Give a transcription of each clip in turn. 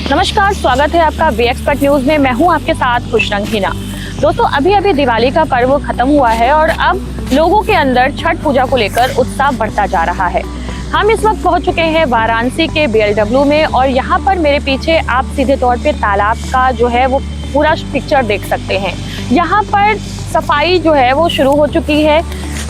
नमस्कार, स्वागत है आपका वी एक्सपर्ट न्यूज में। मैं हूं आपके साथ खुशरंग हिना। दोस्तों, अभी दिवाली का पर्व खत्म हुआ है और अब लोगों के अंदर छठ पूजा को लेकर उत्साह बढ़ता जा रहा है। हम इस वक्त पहुंच चुके हैं वाराणसी के BLW में और यहाँ पर मेरे पीछे आप सीधे तौर पे तालाब का जो है वो पूरा पिक्चर देख सकते हैं। यहाँ पर सफाई जो है वो शुरू हो चुकी है।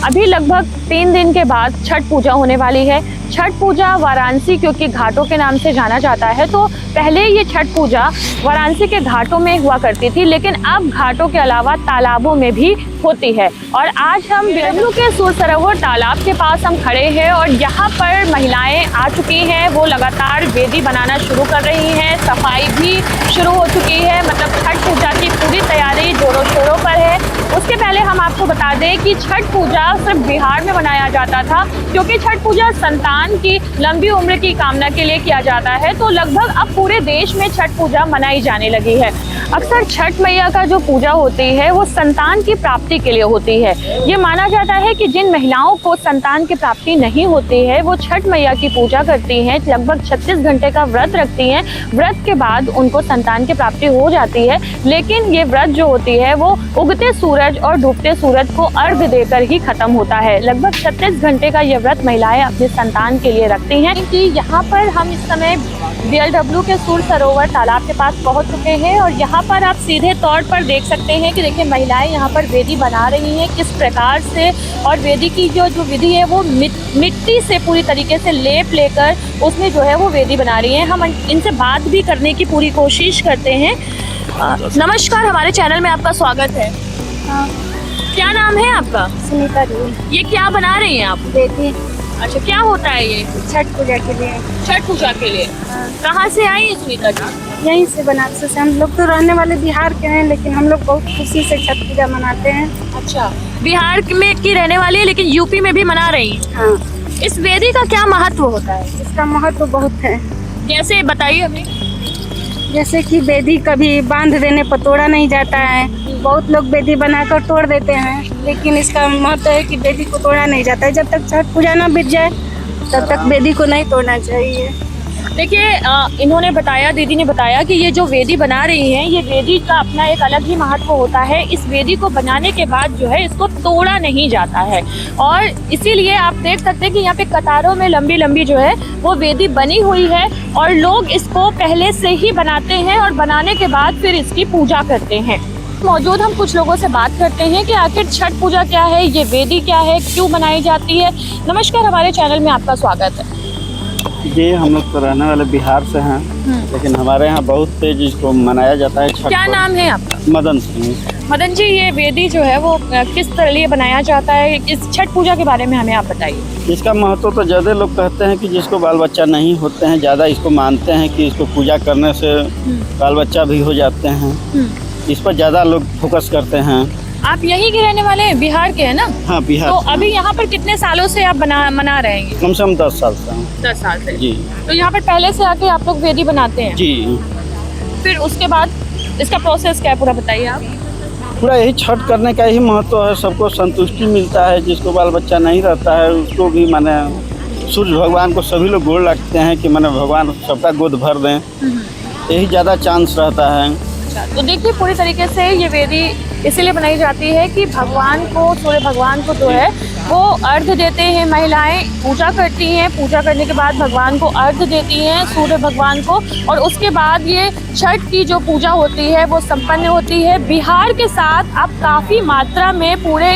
अभी लगभग 3 दिन के बाद छठ पूजा होने वाली है। छठ पूजा वाराणसी क्योंकि घाटों के नाम से जाना जाता है, तो पहले ये छठ पूजा वाराणसी के घाटों में हुआ करती थी, लेकिन अब घाटों के अलावा तालाबों में भी होती है। और आज हम BLW के सूर सरोवर तालाब के पास हम खड़े हैं और यहाँ पर महिलाएं आ चुकी हैं। वो लगातार वेदी बनाना शुरू कर रही हैं। सफाई भी शुरू हो चुकी है, मतलब छठ पूजा की पूरी तैयारी जोरों शोरों पर है। उसके पहले हम आपको बता दें कि छठ पूजा सिर्फ बिहार में मनाया जाता था, क्योंकि छठ पूजा संतान की लंबी उम्र की कामना के लिए किया जाता है। तो लगभग अब पूरे देश में छठ पूजा मनाई जाने लगी है। अक्सर छठ मैया का जो पूजा होती है वो संतान की प्राप्ति के लिए होती है। ये माना जाता है कि जिन महिलाओं को संतान की प्राप्ति नहीं होती है वो छठ मैया की पूजा करती हैं, लगभग 36 घंटे का व्रत रखती हैं। व्रत के बाद उनको संतान की प्राप्ति हो जाती है, लेकिन ये व्रत जो होती है वो उगते सूरज और डूबते सूरज को अर्घ देकर ही खत्म होता है। लगभग 36 घंटे का ये व्रत महिलाएं अपने संतान के लिए रखती हैं। कि यहाँ पर हम इस समय BLW के सूर सरोवर तालाब के पास पहुँच चुके हैं और यहाँ पर आप सीधे तौर पर देख सकते हैं कि देखिए महिलाएं यहाँ पर वेदी बना रही हैं किस प्रकार से। और वेदी की जो विधि है वो मिट्टी से पूरी तरीके से लेप लेकर उसमें जो है वो वेदी बना रही हैं। हम इनसे बात भी करने की पूरी कोशिश करते हैं। नमस्कार, हमारे चैनल में आपका स्वागत है। क्या नाम है आपका? सुनीता। ये क्या बना रही हैं आप? वेदी। अच्छा, क्या होता है ये? छठ पूजा के लिए। छठ पूजा के लिए कहाँ से आई है सुनीता जी? यहीं से बनारस से। हम लोग तो रहने वाले बिहार के हैं, लेकिन हम लोग बहुत खुशी से छठ पूजा मनाते हैं। अच्छा, बिहार में की रहने वाली है लेकिन यूपी में भी मना रही है। हाँ। इस वेदी का क्या महत्व होता है? इसका महत्व बहुत है। जैसे बताइए हमें। जैसे कि वेदी कभी बांध देने पर तोड़ा नहीं जाता है। बहुत लोग वेदी बनाकर तोड़ देते हैं, लेकिन इसका महत्व है कि वेदी को तोड़ा नहीं जाता है। जब तक छठ पूजा ना बीत जाए तब तक वेदी को नहीं तोड़ना चाहिए। देखिए, इन्होंने बताया, दीदी ने बताया कि ये जो वेदी बना रही हैं, ये वेदी का अपना एक अलग ही महत्व होता है। इस वेदी को बनाने के बाद जो है इसको तोड़ा नहीं जाता है और इसीलिए आप देख सकते हैं कि यहाँ पे कतारों में लंबी लंबी जो है वो वेदी बनी हुई है और लोग इसको पहले से ही बनाते हैं और बनाने के बाद फिर इसकी पूजा करते हैं। मौजूद हम कुछ लोगों से बात करते हैं कि आखिर छठ पूजा क्या है, ये वेदी क्या है, क्यों मनाई जाती है। नमस्कार, हमारे चैनल में आपका स्वागत है। जी, हम लोग तो रहने वाले बिहार से हैं, लेकिन हमारे यहाँ बहुत तेज इसको मनाया जाता है। छठ। क्या नाम है आपका? मदन सिंह। मदन जी, ये वेदी जो है वो किस तरह लिए बनाया जाता है? इस छठ पूजा के बारे में हमें आप बताइए। इसका महत्व तो ज़्यादा लोग कहते हैं कि जिसको बाल बच्चा नहीं होते हैं, ज़्यादा इसको मानते हैं कि इसको पूजा करने से बाल बच्चा भी हो जाते हैं। इस पर ज़्यादा लोग फोकस करते हैं। आप यहीं के रहने वाले हैं, बिहार के हैं ना? हाँ, बिहार। तो अभी यहाँ पर कितने सालों से आप मना रहे हैं? कम से कम 10 साल से। 10 साल से। जी। तो यहाँ पर पहले से आके आप लोग वेदी बनाते हैं? जी। फिर उसके बाद इसका प्रोसेस क्या है, पूरा बताइए आप। पूरा यही छठ करने का ही महत्व है। सबको संतुष्टि मिलता है। जिसको बाल बच्चा नहीं रहता है उसको भी माने सूर्य भगवान को सभी लोग गोड़ लगते हैं कि माने भगवान सबका गोद भर दें, यही ज़्यादा चांस रहता है। तो देखिए, पूरी तरीके से ये वेदी इसीलिए बनाई जाती है कि भगवान को, सूर्य भगवान को जो है वो अर्घ देते हैं। महिलाएं पूजा करती हैं, पूजा करने के बाद भगवान को अर्घ देती हैं, सूर्य भगवान को, और उसके बाद ये छठ की जो पूजा होती है वो संपन्न होती है। बिहार के साथ अब काफ़ी मात्रा में पूरे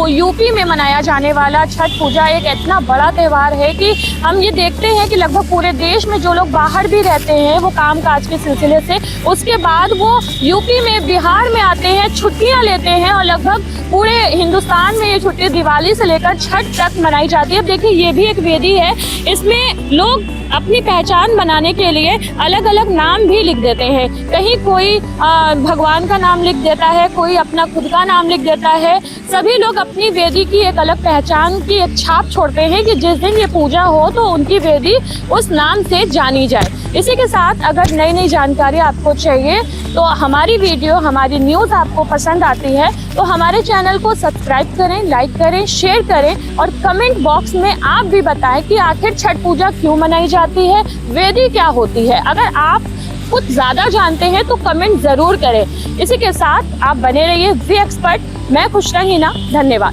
यूपी में मनाया जाने वाला छठ पूजा एक इतना बड़ा त्यौहार है कि हम ये देखते हैं कि लगभग पूरे देश में जो लोग बाहर भी रहते हैं वो काम काज के सिलसिले से, उसके बाद वो यूपी में, बिहार में आते हैं, छुट्टियाँ लेते हैं और लगभग पूरे हिंदुस्तान में ये छुट्टी दिवाली से लेकर छठ तक मनाई जाती है। अब देखिए, ये भी एक वेदी है। इसमें लोग अपनी पहचान बनाने के लिए अलग अलग नाम भी लिख देते हैं। कहीं कोई भगवान का नाम लिख देता है, कोई अपना खुद का नाम लिख देता है। सभी लोग अपनी वेदी की एक अलग पहचान की एक छाप छोड़ते हैं कि जिस दिन ये पूजा हो तो उनकी वेदी उस नाम से जानी जाए। इसी के साथ अगर नई नई जानकारी आपको चाहिए तो हमारी वीडियो, हमारी न्यूज़ आपको पसंद आती है तो हमारे चैनल को सब्सक्राइब करें, लाइक करें, शेयर करें और कमेंट बॉक्स में आप भी बताएं कि आखिर छठ पूजा क्यों मनाई जाती है, वेदी क्या होती है। अगर आप कुछ ज्यादा जानते हैं तो कमेंट जरूर करें। इसी के साथ आप बने रहिए वी एक्सपर्ट। मैं खुश रहीना, धन्यवाद।